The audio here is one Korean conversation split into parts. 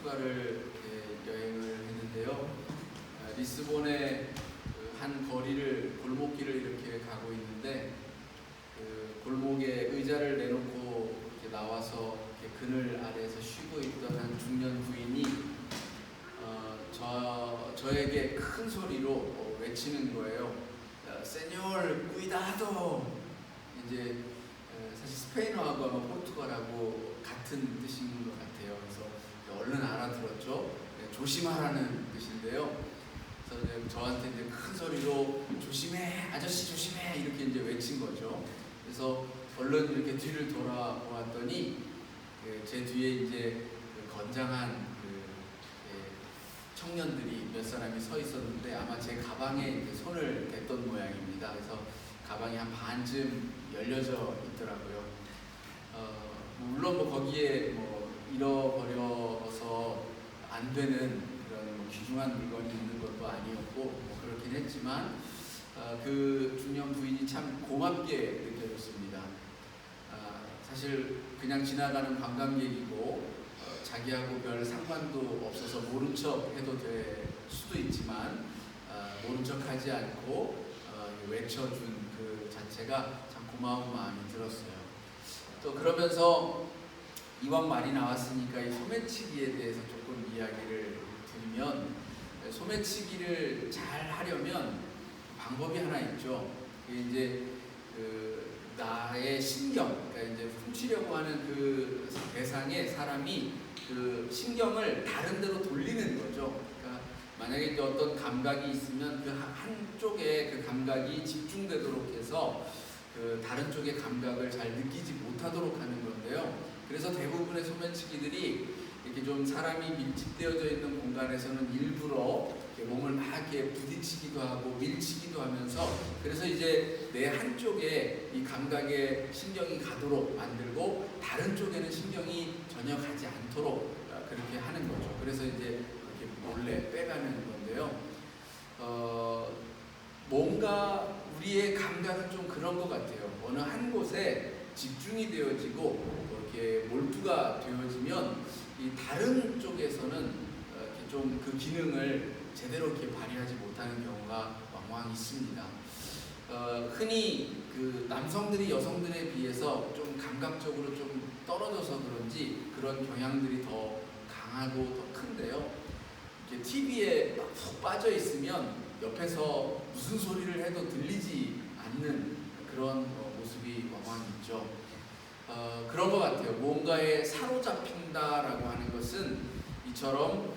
포르투갈을 여행을 했는데요. 리스본의 한 거리를 골목길을 이렇게 가고 있는데 그 골목에 의자를 내놓고 이렇게 나와서 이렇게 그늘 아래에서 쉬고 있던 한 중년 부인이 저에게 큰 소리로 외치는 거예요. 세뇨르 cuidado. 이제 사실 스페인어하고 아마 포르투갈하고 같은 뜻인 것 같아요. 그래서 얼른 알아들었죠. 조심하라는 뜻인데요. 그래서 저한테 이제 큰 소리로 조심해, 아저씨 조심해 이렇게 이제 외친 거죠. 그래서 얼른 이렇게 뒤를 돌아보았더니 제 뒤에 이제 건장한 청년들이 몇 사람이 서 있었는데 아마 제 가방에 이제 손을 댔던 모양입니다. 그래서 가방이 한 반쯤 열려져 있더라고요. 물론 거기에 잃어버려서 안 되는 그런 귀중한 물건이 있는 것도 아니었고 그렇긴 했지만 그 중년 부인이 참 고맙게 느껴졌습니다. 사실 그냥 지나가는 관광객이고 자기하고 별 상관도 없어서 모른 척 해도 될 수도 있지만 모른 척 하지 않고 외쳐준 그 자체가 참 고마운 마음이 들었어요. 또 그러면서 이왕 말이 나왔으니까 이 소매치기에 대해서 조금 이야기를 드리면, 소매치기를 잘 하려면 방법이 하나 있죠. 그게 이제 나의 신경, 그러니까 이제 훔치려고 하는 그 대상의 사람이 그 신경을 다른 데로 돌리는 거죠. 그러니까 만약에 이제 어떤 감각이 있으면 그 한쪽에 그 감각이 집중되도록 해서 그 다른 쪽의 감각을 잘 느끼지 못하도록 하는 건데요. 그래서 대부분의 소매치기들이 이렇게 좀 사람이 밀집되어져 있는 공간에서는 일부러 이렇게 몸을 막 이렇게 부딪히기도 하고 밀치기도 하면서, 그래서 이제 내 한쪽에 이 감각의 신경이 가도록 만들고 다른 쪽에는 신경이 전혀 가지 않도록 그렇게 하는 거죠. 그래서 이제 이렇게 몰래 빼가는 건데요. 뭔가 우리의 감각은 좀 그런 것 같아요. 어느 한 곳에 집중이 되어지고 이렇게 몰두가 되어지면 이 다른 쪽에서는 이렇게 좀 그 기능을 제대로 이렇게 발휘하지 못하는 경우가 왕왕 있습니다. 흔히 그 남성들이 여성들에 비해서 좀 감각적으로 좀 떨어져서 그런지 그런 경향들이 더 강하고 더 큰데요. 이렇게 TV에 막 푹 빠져 있으면 옆에서 무슨 소리를 해도 들리지 않는 그런 모습이 왕왕 있죠. 그런 것 같아요. 뭔가에 사로잡힌다라고 하는 것은 이처럼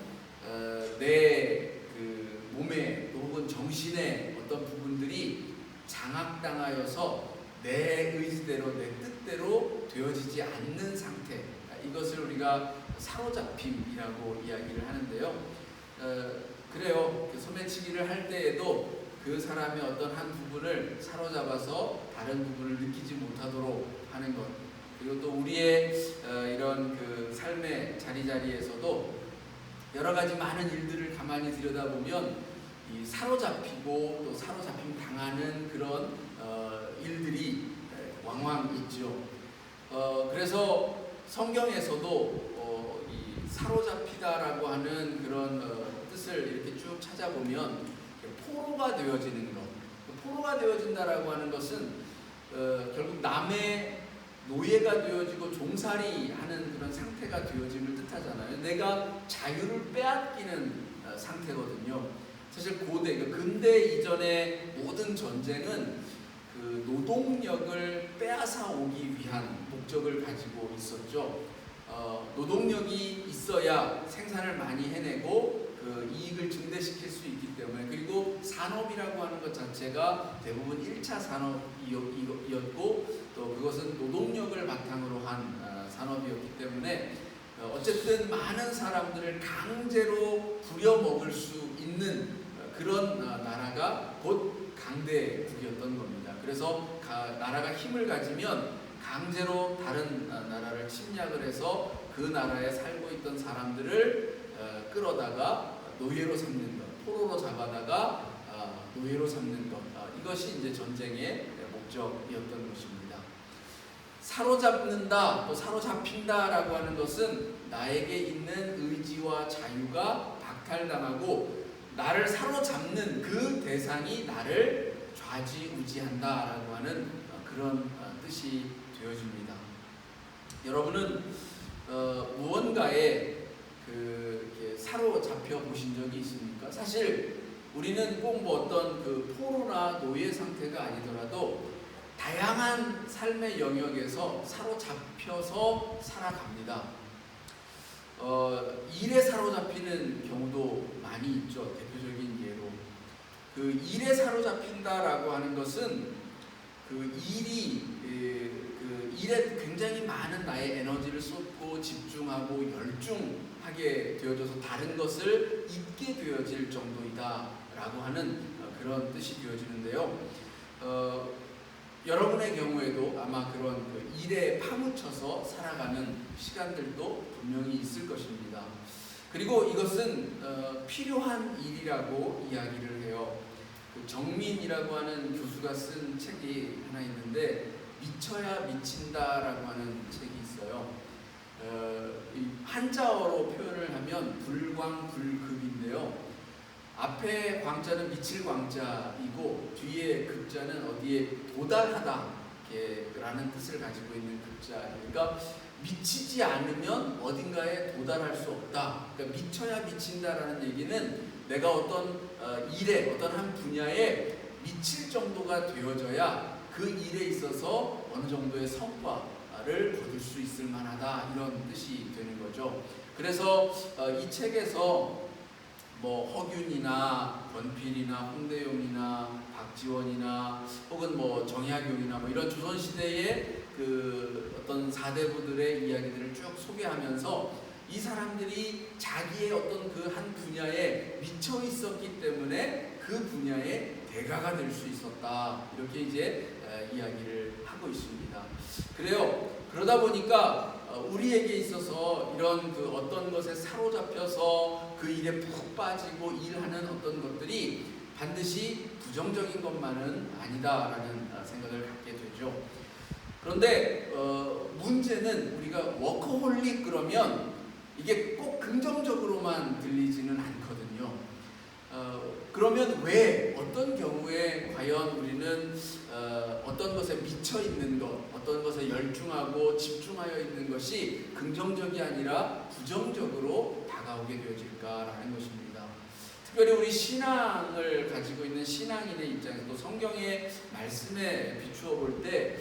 내 그 몸에 혹은 정신의 어떤 부분들이 장악당하여서 내 의지대로 내 뜻대로 되어지지 않는 상태, 이것을 우리가 사로잡힘이라고 이야기를 하는데요. 그래요. 소매치기를 할 때에도 그 사람의 어떤 한 부분을 사로잡아서 다른 부분을 느끼지 못하도록 하는 것, 그리고 또 우리의 이런 그 삶의 자리자리에서도 여러 가지 많은 일들을 가만히 들여다보면 이 사로잡히고 또 사로잡힘 당하는 그런 일들이 왕왕 있죠. 그래서 성경에서도 이 사로잡히다라고 하는 그런 뜻을 이렇게 쭉 찾아보면 포로가 되어지는 것, 포로가 되어진다라고 하는 것은 결국 남의 노예가 되어지고 종살이 하는 그런 상태가 되어짐을 뜻하잖아요. 내가 자유를 빼앗기는 상태거든요. 사실 고대, 근대 이전의 모든 전쟁은 그 노동력을 빼앗아 오기 위한 목적을 가지고 있었죠. 노동력이 있어야 생산을 많이 해내고 그 이익을 증대시킬 수 있기 때문에, 그리고 산업이라고 하는 것 자체가 대부분 1차 산업이었고 또 그것은 노동력을 바탕으로 한 산업이었기 때문에 어쨌든 많은 사람들을 강제로 부려먹을 수 있는 그런 나라가 곧 강대국이었던 겁니다. 그래서 나라가 힘을 가지면 강제로 다른 나라를 침략을 해서 그 나라에 살고 있던 사람들을 끌어다가 노예로 삼는 것, 포로로 잡아다가 노예로 삼는 것, 이것이 이제 전쟁의 목적이었던 것입니다. 사로잡는다, 또 사로잡힌다라고 하는 것은 나에게 있는 의지와 자유가 박탈당하고 나를 사로잡는 그 대상이 나를 좌지우지한다라고 하는 그런 뜻이 되어집니다. 여러분은 무언가에 이렇게 사로잡혀 보신 적이 있습니까? 사실 우리는 꼭 뭐 어떤 그 포로나 노예 상태가 아니더라도 다양한 삶의 영역에서 사로잡혀서 살아갑니다. 일에 사로잡히는 경우도 많이 있죠. 대표적인 예로 그 일에 사로잡힌다라고 하는 것은 그 일에 굉장히 많은 나의 에너지를 쏟고 집중하고 열중하게 되어져서 다른 것을 잊게 되어질 정도이다라고 하는 그런 뜻이 되어지는데요. 여러분의 경우에도 아마 그런 그 일에 파묻혀서 살아가는 시간들도 분명히 있을 것입니다. 그리고 이것은 필요한 일이라고 이야기를 해요. 그 정민이라고 하는 교수가 쓴 책이 하나 있는데 미쳐야 미친다라고 하는 책이 있어요. 한자어로 표현을 하면 불광불급인데요. 앞에 광자는 미칠 광자이고 뒤에 급자는 어디에 도달하다 라는 뜻을 가지고 있는 급자예요. 그러니까 미치지 않으면 어딘가에 도달할 수 없다. 그러니까 미쳐야 미친다라는 얘기는 내가 어떤 일에 어떤 한 분야에 미칠 정도가 되어져야 그 일에 있어서 어느 정도의 성과를 거둘 수 있을 만하다, 이런 뜻이 되는 거죠. 그래서 이 책에서 뭐 허균이나 권필이나 홍대용이나 박지원이나 혹은 뭐 정약용이나 뭐 이런 조선시대의 그 어떤 사대부들의 이야기들을 쭉 소개하면서 이 사람들이 자기의 어떤 그 한 분야에 미쳐 있었기 때문에 그 분야의 대가가 될 수 있었다, 이렇게 이제 이야기를 하고 있습니다. 그래요. 그러다 보니까 우리에게 있어서 이런 그 어떤 것에 사로잡혀서 그 일에 푹 빠지고 일하는 어떤 것들이 반드시 부정적인 것만은 아니다라는 생각을 갖게 되죠. 그런데 문제는 우리가 워커홀릭 그러면 이게 꼭 긍정적으로만 들리지는 않거든요. 그러면 왜 어떤 경우에 과연 우리는 어떤 것에 미쳐 있는 것, 어떤 것에 열중하고 집중하여 있는 것이 긍정적이 아니라 부정적으로 다가오게 되어질까라는 것입니다. 특별히 우리 신앙을 가지고 있는 신앙인의 입장에서 또 성경의 말씀에 비추어 볼 때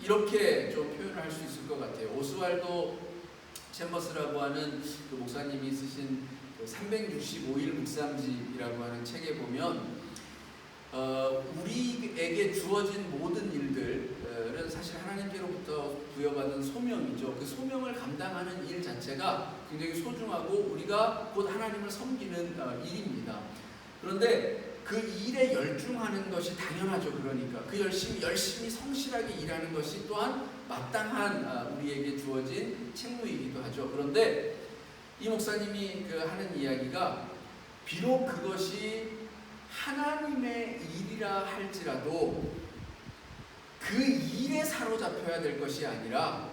이렇게 좀 표현을 할 수 있을 것 같아요. 오스왈도 챔버스라고 하는 그 목사님이 쓰신 365일 묵상집이라고 하는 책에 보면 우리에게 주어진 모든 일들은 사실 하나님께로부터 부여받은 소명이죠. 그 소명을 감당하는 일 자체가 굉장히 소중하고 우리가 곧 하나님을 섬기는 일입니다. 그런데 그 일에 열중하는 것이 당연하죠. 그러니까 그 열심히 성실하게 일하는 것이 또한 마땅한 우리에게 주어진 책무이기도 하죠. 그런데 이 목사님이 하는 이야기가 비록 그것이 하나님의 일이라 할지라도 그 일에 사로잡혀야 될 것이 아니라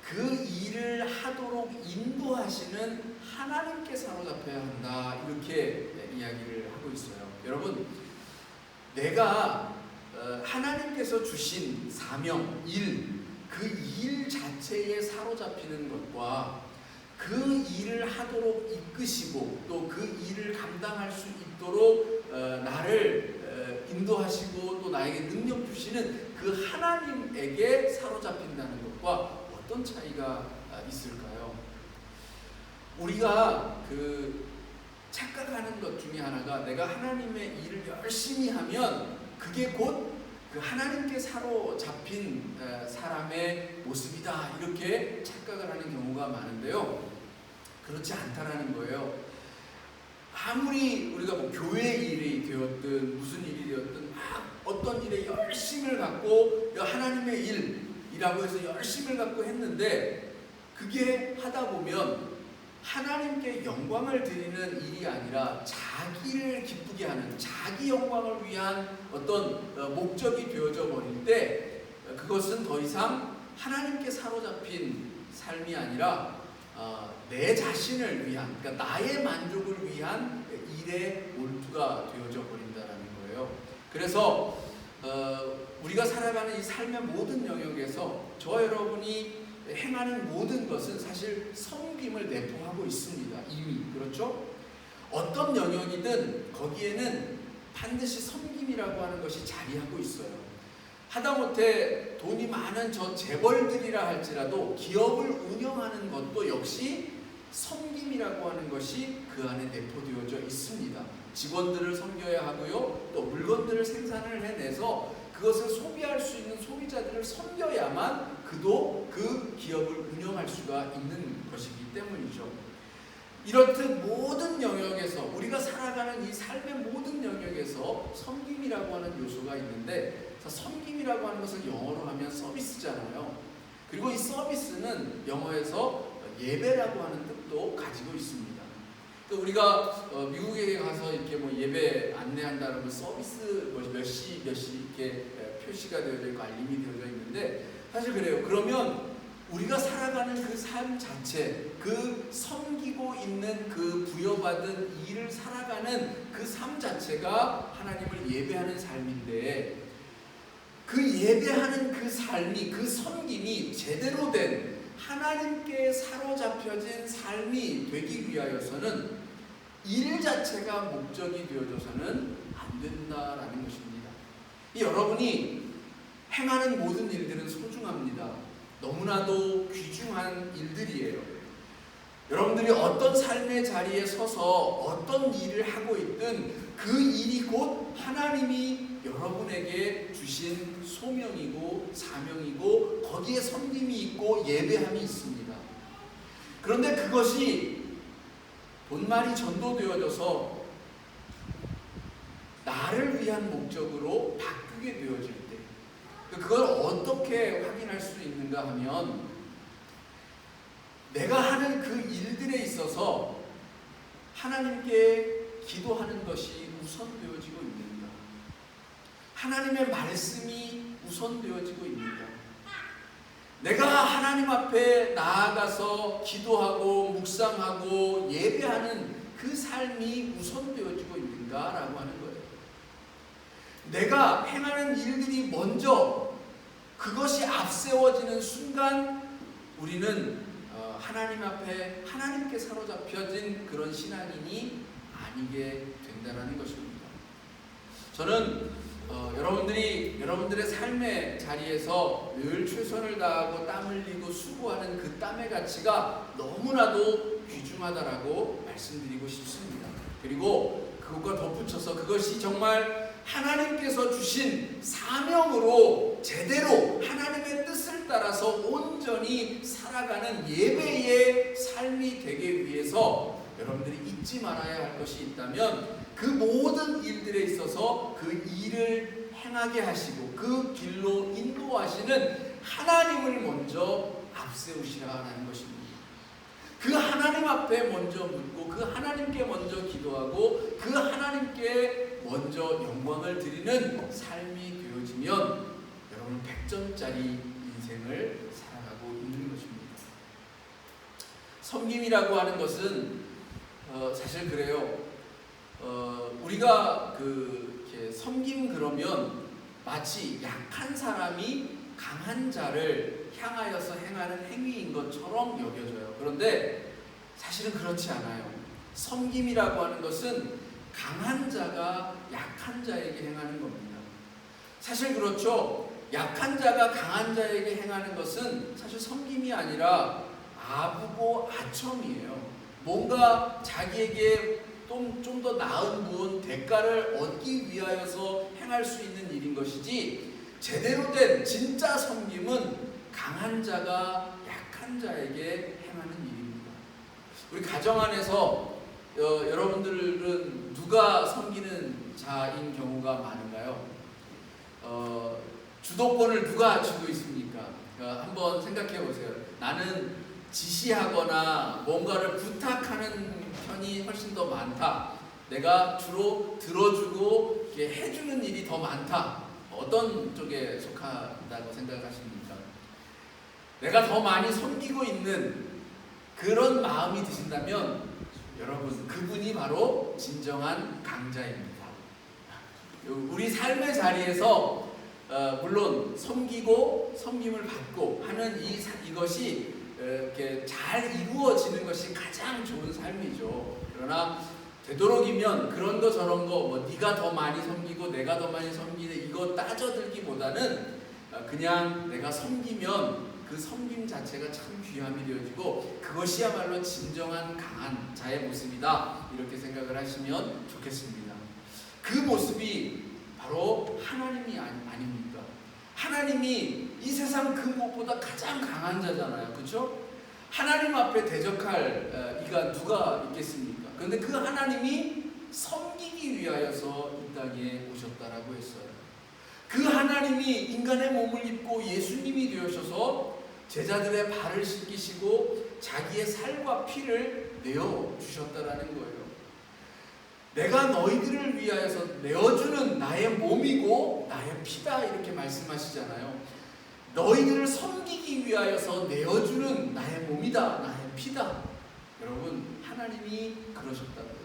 그 일을 하도록 인도하시는 하나님께 사로잡혀야 한다, 이렇게 이야기를 하고 있어요. 여러분, 내가 하나님께서 주신 사명, 그 일 자체에 사로잡히는 것과 그 일을 하도록 이끄시고 또 그 일을 감당할 수 있도록 나를 인도하시고 또 나에게 능력 주시는 그 하나님에게 사로잡힌다는 것과 어떤 차이가 있을까요? 우리가 착각하는 것 중에 하나가 내가 하나님의 일을 열심히 하면 그게 곧 그 하나님께 사로잡힌 사람의 모습이다, 이렇게 착각을 하는 경우가 많은데요. 그렇지 않다라는 거예요. 아무리 우리가 뭐 교회 일이 되었든 무슨 일이 되었든 막 어떤 일에 열심을 갖고 하나님의 일이라고 해서 열심을 갖고 했는데 그게 하다 보면 하나님께 영광을 드리는 일이 아니라 자기를 기쁘게 하는, 자기 영광을 위한 어떤 목적이 되어져 버릴 때 그것은 더 이상 하나님께 사로잡힌 삶이 아니라 내 자신을 위한, 그러니까 나의 만족을 위한 일에 몰두가 되어져 버린다라는 거예요. 그래서 우리가 살아가는 이 삶의 모든 영역에서 저와 여러분이 행하는 모든 것은 사실 섬김을 내포하고 있습니다. 이미. 그렇죠? 어떤 영역이든 거기에는 반드시 섬김이라고 하는 것이 자리하고 있어요. 하다못해 돈이 많은 저 재벌들이라 할지라도 기업을 운영하는 것도 역시 섬김이라고 하는 것이 그 안에 내포되어져 있습니다. 직원들을 섬겨야 하고요, 또 물건들을 생산을 해내서 그것을 소비할 수 있는 소비자들을 섬겨야만 그도 그 기업을 운영할 수가 있는 것이기 때문이죠. 이렇듯 모든 영역에서, 우리가 살아가는 이 삶의 모든 영역에서 섬김이라고 하는 요소가 있는데, 섬김이라고 하는 것을 영어로 하면 서비스잖아요. 그리고 이 서비스는 영어에서 예배라고 하는 뜻도 가지고 있습니다. 우리가 미국에 가서 이렇게 뭐 예배 안내한다는 서비스 몇 시 이렇게 표시가 되어져 있고 알림이 되어져 있는데, 사실 그래요. 그러면 우리가 살아가는 그 삶 자체, 그 섬기고 있는 그 부여받은 일을 살아가는 그 삶 자체가 하나님을 예배하는 삶인데, 그 예배하는 그 삶이, 그 섬김이 제대로 된 하나님께 사로잡혀진 삶이 되기 위하여서는 일 자체가 목적이 되어져서는 안 된다라는 것입니다. 여러분이 행하는 모든 일들은 소중합니다. 너무나도 귀중한 일들이에요. 여러분들이 어떤 삶의 자리에 서서 어떤 일을 하고 있든 그 일이 곧 하나님이 여러분에게 주신 소명이고 사명이고 거기에 섬김이 있고 예배함이 있습니다. 그런데 그것이 본말이 전도되어져서 나를 위한 목적으로 바뀌게 되어질 때, 그걸 어떻게 확인할 수 있는가 하면, 내가 하는 그 일들에 있어서 하나님께 기도하는 것이 우선되어지고 있는가, 하나님의 말씀이 우선되어지고 있는가, 내가 하나님 앞에 나아가서 기도하고 묵상하고 예배하는 그 삶이 우선되어지고 있는가라고 하는 거예요. 내가 행하는 일들이 먼저 그것이 앞세워지는 순간 우리는 하나님 앞에 하나님께 사로잡혀진 그런 신앙인이 아니게 된다는 것입니다. 저는 여러분들의 삶의 자리에서 늘 최선을 다하고 땀 흘리고 수고하는 그 땀의 가치가 너무나도 귀중하다라고 말씀드리고 싶습니다. 그리고 그것과 덧붙여서 그것이 정말 하나님께서 주신 사명으로 제대로 하나님의 뜻을 따라서 온전히 살아가는 예배의 삶이 되기 위해서 여러분들이 잊지 말아야 할 것이 있다면, 그 모든 일들에 있어서 그 일을 행하게 하시고 그 길로 인도하시는 하나님을 먼저 앞세우시라는 것입니다. 그 하나님 앞에 먼저 묻고 그 하나님께 먼저 기도하고 그 하나님께 먼저 영광을 드리는 삶이 되어지면 여러분 100점짜리 인생을 살아가고 있는 것입니다. 섬김이라고 하는 것은 사실 그래요. 우리가 이렇게 섬김 그러면 마치 약한 사람이 강한 자를 향하여서 행하는 행위인 것처럼 여겨져요. 그런데 사실은 그렇지 않아요. 섬김이라고 하는 것은 강한 자가 약한 자에게 행하는 겁니다. 사실 그렇죠. 약한 자가 강한 자에게 행하는 것은 사실 섬김이 아니라 아부고 아첨이에요. 뭔가 자기에게 좀 더 나은 분, 대가를 얻기 위하여서 행할 수 있는 일인 것이지, 제대로 된 진짜 섬김은 강한 자가 약한 자에게 행하는 일입니다. 우리 가정 안에서 여러분들은 누가 섬기는 자인 경우가 많은가요? 주도권을 누가 쥐고 있습니까? 한번 생각해 보세요. 나는 지시하거나 뭔가를 부탁하는 편이 훨씬 더 많다. 내가 주로 들어주고 해주는 일이 더 많다. 어떤 쪽에 속하다고 생각하십니까? 내가 더 많이 섬기고 있는 그런 마음이 드신다면 여러분, 그분이 바로 진정한 강자입니다. 우리 삶의 자리에서 물론 섬기고 섬김을 받고 하는 이것이 이렇게 잘 이루어지는 것이 가장 좋은 삶이죠. 그러나 되도록이면 그런 거 저런 거 뭐 네가 더 많이 섬기고 내가 더 많이 섬기는 이거 따져들기보다는 그냥 내가 섬기면 그 섬김 자체가 참 귀함이 되어지고 그것이야말로 진정한 강한 자의 모습이다, 이렇게 생각을 하시면 좋겠습니다. 그 모습이 바로 하나님이 아닙니까? 하나님이 이 세상 그 무엇보다 가장 강한 자잖아요. 그렇죠? 하나님 앞에 대적할 이가 누가 있겠습니까? 그런데 그 하나님이 섬기기 위하여서 이 땅에 오셨다라고 했어요. 그 하나님이 인간의 몸을 입고 예수님이 되어셔서 제자들의 발을 씻기시고 자기의 살과 피를 내어주셨다라는 거예요. 내가 너희들을 위하여서 내어주는 나의 몸이고 나의 피다, 이렇게 말씀하시잖아요. 너희들을 섬기기 위하여서 내어주는 나의 몸이다, 나의 피다. 여러분, 하나님이 그러셨다고요.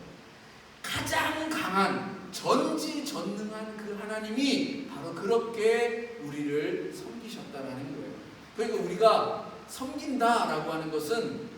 가장 강한 전지전능한 그 하나님이 바로 그렇게 우리를 섬기셨다라는 거예요. 그러니까 우리가 섬긴다라고 하는 것은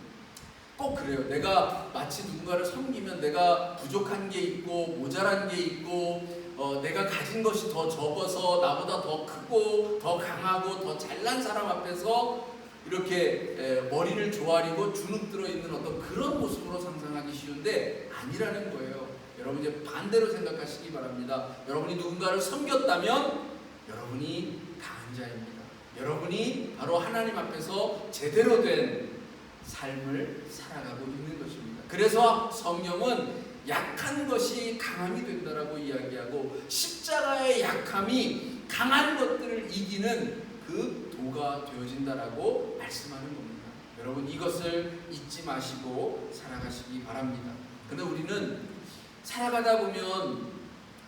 꼭 그래요. 내가 마치 누군가를 섬기면 내가 부족한 게 있고 모자란 게 있고 내가 가진 것이 더 적어서 나보다 더 크고 더 강하고 더 잘난 사람 앞에서 이렇게 머리를 조아리고 주눅 들어 있는 어떤 그런 모습으로 상상하기 쉬운데 아니라는 거예요. 여러분, 이제 반대로 생각하시기 바랍니다. 여러분이 누군가를 섬겼다면 여러분이 강한 자입니다. 여러분이 바로 하나님 앞에서 제대로 된 삶을 살아가고 있는 것입니다. 그래서 성경은 약한 것이 강함이 된다라고 이야기하고 십자가의 약함이 강한 것들을 이기는 그 도가 되어진다라고 말씀하는 겁니다. 여러분, 이것을 잊지 마시고 살아가시기 바랍니다. 그런데 우리는 살아가다 보면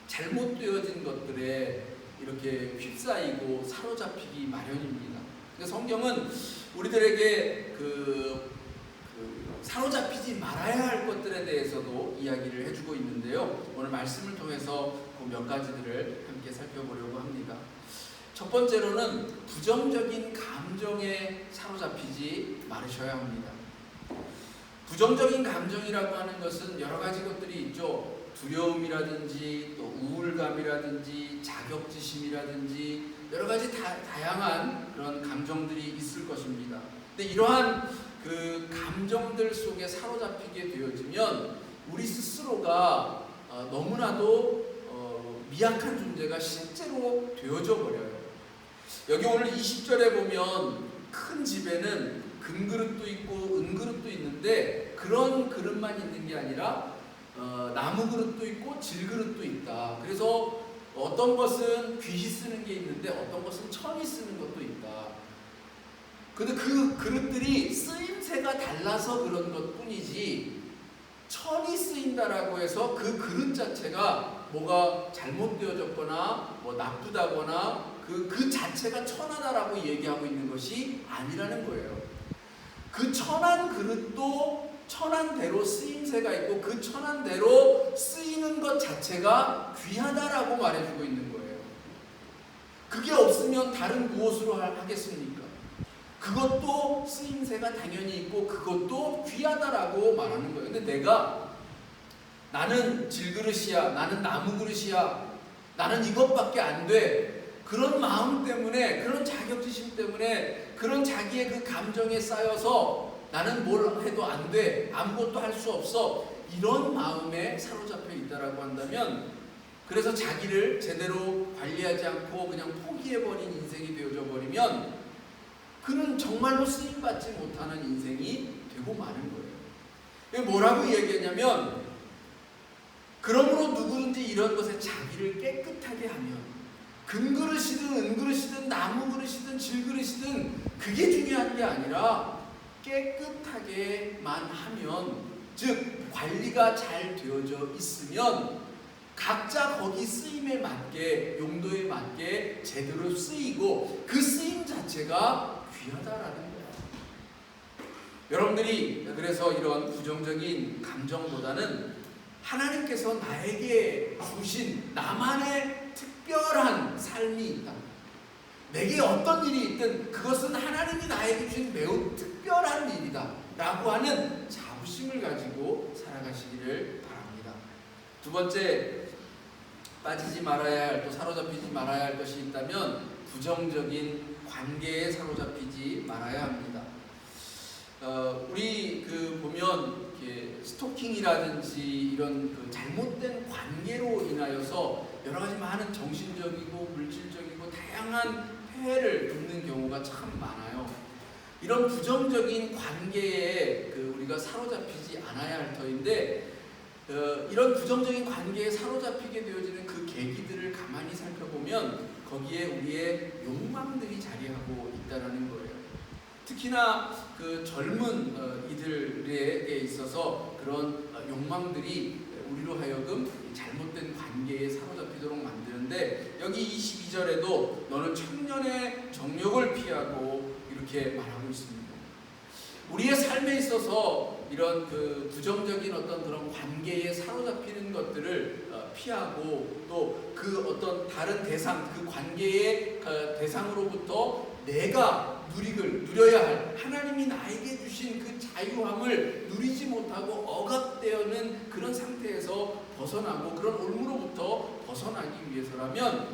잘못되어진 것들에 이렇게 휩싸이고 사로잡히기 마련입니다. 성경은 우리들에게 사로잡히지 말아야 할 것들에 대해서도 이야기를 해주고 있는데요. 오늘 말씀을 통해서 그 몇 가지들을 함께 살펴보려고 합니다. 첫 번째로는 부정적인 감정에 사로잡히지 말으셔야 합니다. 부정적인 감정이라고 하는 것은 여러 가지 것들이 있죠. 두려움이라든지 또 우울감이라든지 자격지심이라든지 여러 가지 다양한 그런 감정들이 있을 것입니다. 근데 이러한 그 감정들 속에 사로잡히게 되어지면 우리 스스로가 너무나도 미약한 존재가 실제로 되어져 버려요. 여기 오늘 20절에 보면 큰 집에는 금그릇도 있고 은그릇도 있는데 그런 그릇만 있는 게 아니라 나무 그릇도 있고 질그릇도 있다. 그래서 어떤 것은 귀시 쓰는 게 있는데 어떤 것은 천이 쓰는 것도 있다. 근데 그 그릇들이 쓰임새가 달라서 그런 것 뿐이지 천이 쓰인다라고 해서 그 그릇 자체가 뭐가 잘못되어졌거나 뭐 나쁘다거나 그 자체가 천하다라고 얘기하고 있는 것이 아니라는 거예요. 그 천한 그릇도 천한 대로 쓰임새가 있고 그 천한 대로 쓰이는 것 자체가 귀하다라고 말해주고 있는 거예요. 그게 없으면 다른 무엇으로 하겠습니까? 그것도 쓰임새가 당연히 있고 그것도 귀하다라고 말하는 거예요. 근데 나는 질그릇이야, 나는 나무 그릇이야, 나는 이것밖에 안 돼, 그런 마음 때문에, 그런 자격지심 때문에, 그런 자기의 그 감정에 쌓여서 나는 뭘 해도 안 돼, 아무것도 할 수 없어, 이런 마음에 사로잡혀 있다라고 한다면, 그래서 자기를 제대로 관리하지 않고 그냥 포기해버린 인생이 되어져 버리면 그는 정말로 쓰임받지 못하는 인생이 되고 마는 거예요. 뭐라고 얘기했냐면, 그러므로 누구든지 이런 것에 자기를 깨끗하게 하면, 금그릇이든 은그릇이든 나무 그릇이든 질그릇이든 그게 중요한 게 아니라 깨끗하게만 하면, 즉 관리가 잘 되어져 있으면 각자 거기 쓰임에 맞게, 용도에 맞게 제대로 쓰이고 그 쓰임 자체가 귀하다라는 거예요. 여러분들이 그래서 이런 부정적인 감정보다는 하나님께서 나에게 주신 나만의 특별한 삶이 있다. 내게 어떤 일이 있든 그것은 하나님이 나에게 주신 매우 특별한 일이다 라고 하는 자부심을 가지고 살아가시기를 바랍니다. 두 번째, 빠지지 말아야 할, 또 사로잡히지 말아야 할 것이 있다면 부정적인 관계에 사로잡히지 말아야 합니다. 우리 보면 스토킹이라든지 이런 잘못된 관계로 인하여서 여러 가지 많은 정신적이고 물질적이고 다양한 폐해를 입는 경우가 참 많아요. 이런 부정적인 관계에 우리가 사로잡히지 않아야 할 터인데, 이런 부정적인 관계에 사로잡히게 되어지는 그 계기들을 가만히 살펴보면 거기에 우리의 욕망들이 자리하고 있다는 거예요. 특히나 젊은 이들에게 있어서 그런 욕망들이 우리로 하여금 잘못된 관계에 사로잡히도록 만드는데, 여기 22절에도 너는 청년의 정욕을 피하고 이렇게 말하고 있습니다. 우리의 삶에 있어서 이런 부정적인 어떤 그런 관계에 사로잡히는 것들을 피하고 또 어떤 다른 대상, 그 관계의 대상으로부터 내가 누려야 할 하나님이 나에게 주신 그 자유함을 누리지 못하고 억압되어는 그런 상태에서 벗어나고 그런 올무로부터 벗어나기 위해서라면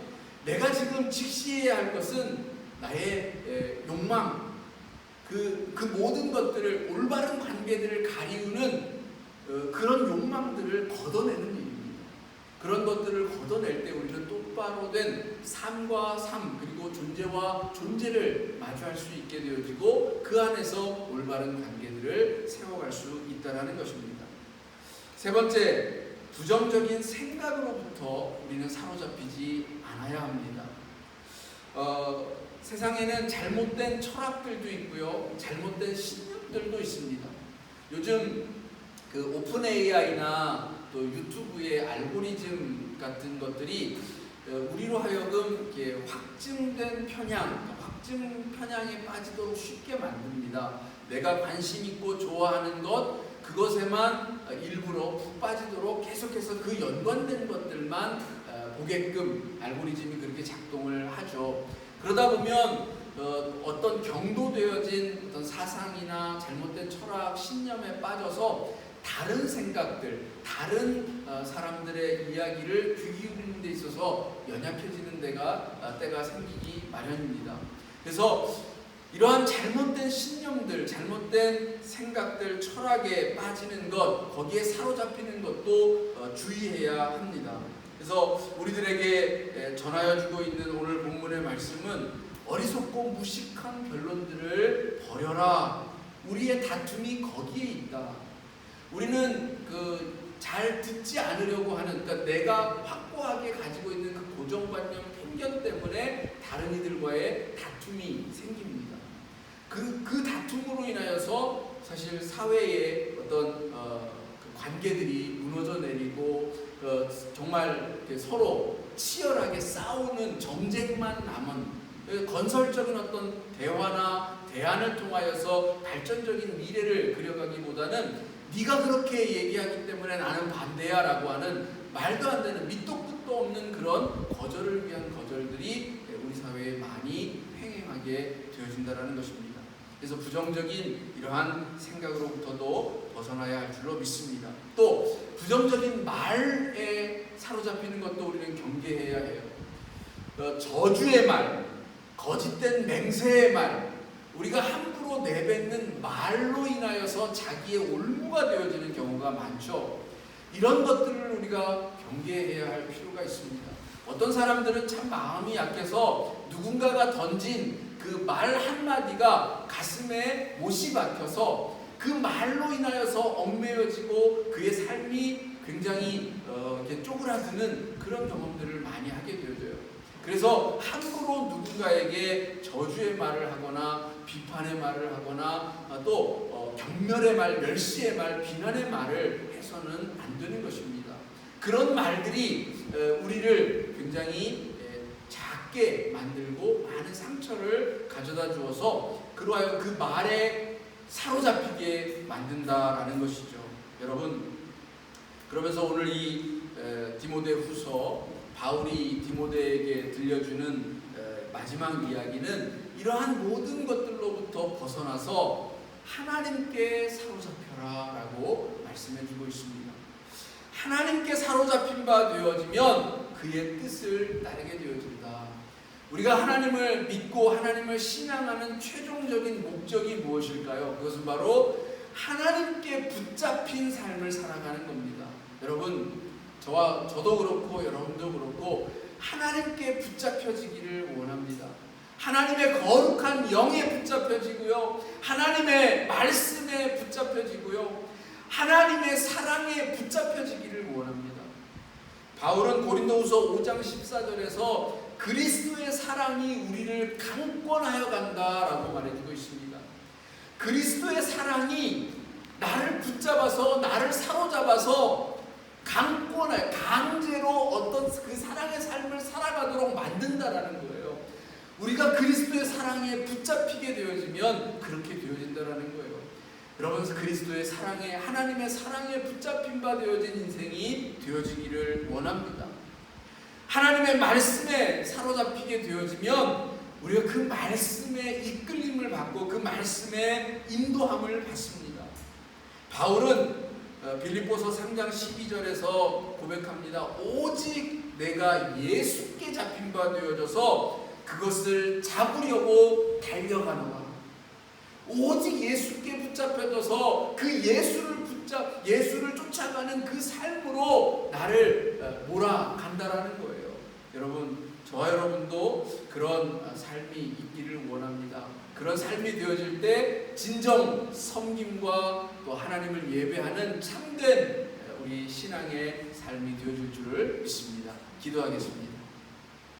내가 지금 직시해야 할 것은 나의 욕망, 그 모든 것들을, 올바른 관계들을 가리우는 그런 욕망들을 걷어내는 일입니다. 그런 것들을 걷어낼 때 우리는 똑바로 된 삶과 삶, 그리고 존재와 존재를 마주할 수 있게 되어지고 그 안에서 올바른 관계들을 세워갈 수 있다는 것입니다. 세 번째, 부정적인 생각으로부터 우리는 사로잡히지 않아야 합니다. 세상에는 잘못된 철학들도 있고요, 잘못된 신념들도 있습니다. 요즘 오픈 AI나 또 유튜브의 알고리즘 같은 것들이 우리로 하여금 이렇게 확증된 확증 편향에 빠지도록 쉽게 만듭니다. 내가 관심 있고 좋아하는 것, 그것에만 일부러 푹 빠지도록 계속해서 그 연관된 것들만 보게끔 알고리즘이 그렇게 작동을 하죠. 그러다 보면 어떤 경도되어진 어떤 사상이나 잘못된 철학, 신념에 빠져서 다른 생각들, 다른 사람들의 이야기를 귀 기울이는 데 있어서 연약해지는 때가 생기기 마련입니다. 그래서 이러한 잘못된 신념들, 잘못된 생각들, 철학에 빠지는 것, 거기에 사로잡히는 것도 주의해야 합니다. 그래서 우리들에게 전하여주고 있는 오늘 본문의 말씀은 어리석고 무식한 변론들을 버려라. 우리의 다툼이 거기에 있다. 우리는 잘 듣지 않으려고 하는, 그러니까 내가 확고하게 가지고 있는 그 고정관념, 편견 때문에 다른 이들과의 다툼이 생깁니다. 그 다툼으로 인하여서 사실 사회의 어떤 관계들이 무너져 내리고 정말 서로 치열하게 싸우는 정쟁만 남은, 건설적인 어떤 대화나 대안을 통하여서 발전적인 미래를 그려가기보다는 네가 그렇게 얘기하기 때문에 나는 반대야 라고 하는 말도 안 되는 밑도 끝도 없는 그런 거절을 위한 거절들이 우리 사회에 많이 횡행하게 되어진다는 것입니다. 그래서 부정적인 이러한 생각으로부터도 벗어나야 할 줄로 믿습니다. 또 부정적인 말에 사로잡히는 것도 우리는 경계해야 해요. 저주의 말, 거짓된 맹세의 말, 우리가 함부로 내뱉는 말로 인하여서 자기의 올무가 되어지는 경우가 많죠. 이런 것들을 우리가 경계해야 할 필요가 있습니다. 어떤 사람들은 참 마음이 약해서 누군가가 던진 그 말 한마디가 가슴에 못이 박혀서 그 말로 인하여서 얽매여지고 그의 삶이 굉장히 이렇게 쪼그라드는 그런 경험들을 많이 하게 되어져요. 그래서 함부로 누군가에게 저주의 말을 하거나 비판의 말을 하거나 또 경멸의 말, 멸시의 말, 비난의 말을 해서는 안 되는 것입니다. 그런 말들이 우리를 굉장히 작게 만들고 많은 상처를 가져다 주어서 그러하여 그 말에 사로잡히게 만든다라는 것이죠. 여러분, 그러면서 오늘 이 디모데후서 바울이 디모데에게 들려주는 마지막 이야기는 이러한 모든 것들로부터 벗어나서 하나님께 사로잡혀라 라고 말씀해주고 있습니다. 하나님께 사로잡힌 바 되어지면 그의 뜻을 따르게 되어진다. 우리가 하나님을 믿고 하나님을 신앙하는 최종적인 목적이 무엇일까요? 그것은 바로 하나님께 붙잡힌 삶을 살아가는 겁니다. 여러분, 저도 그렇고 여러분도 그렇고 하나님께 붙잡혀지기를 원합니다. 하나님의 거룩한 영에 붙잡혀지고요, 하나님의 말씀에 붙잡혀지고요, 하나님의 사랑에 붙잡혀지기를 원합니다. 바울은 고린도후서 5장 14절에서 그리스도의 사랑이 우리를 강권하여 간다라고 말해주고 있습니다. 그리스도의 사랑이 나를 붙잡아서 나를 사로잡아서 강제로 어떤 그 사랑의 삶을 살아가도록 만든다라는 거예요. 우리가 그리스도의 사랑에 붙잡히게 되어지면 그렇게 되어진다라는 거예요. 여러분, 그리스도의 사랑에, 하나님의 사랑에 붙잡힌 바 되어진 인생이 되어지기를 원합니다. 하나님의 말씀에 사로잡히게 되어지면 우리가 그 말씀에 이끌림을 받고 그 말씀에 인도함을 받습니다. 바울은 빌립보서 3장 12절에서 고백합니다. 오직 내가 예수께 잡힌 바 되어져서 그것을 잡으려고 달려가노라. 오직 예수께 붙잡혀져서 그 예수를 쫓아가는 그 삶으로 나를 몰아간다라는 거예요. 여러분, 저와 여러분도 그런 삶이 있기를 원합니다. 그런 삶이 되어질 때 진정 섬김과 또 하나님을 예배하는 참된 우리 신앙의 삶이 되어질 줄을 믿습니다. 기도하겠습니다.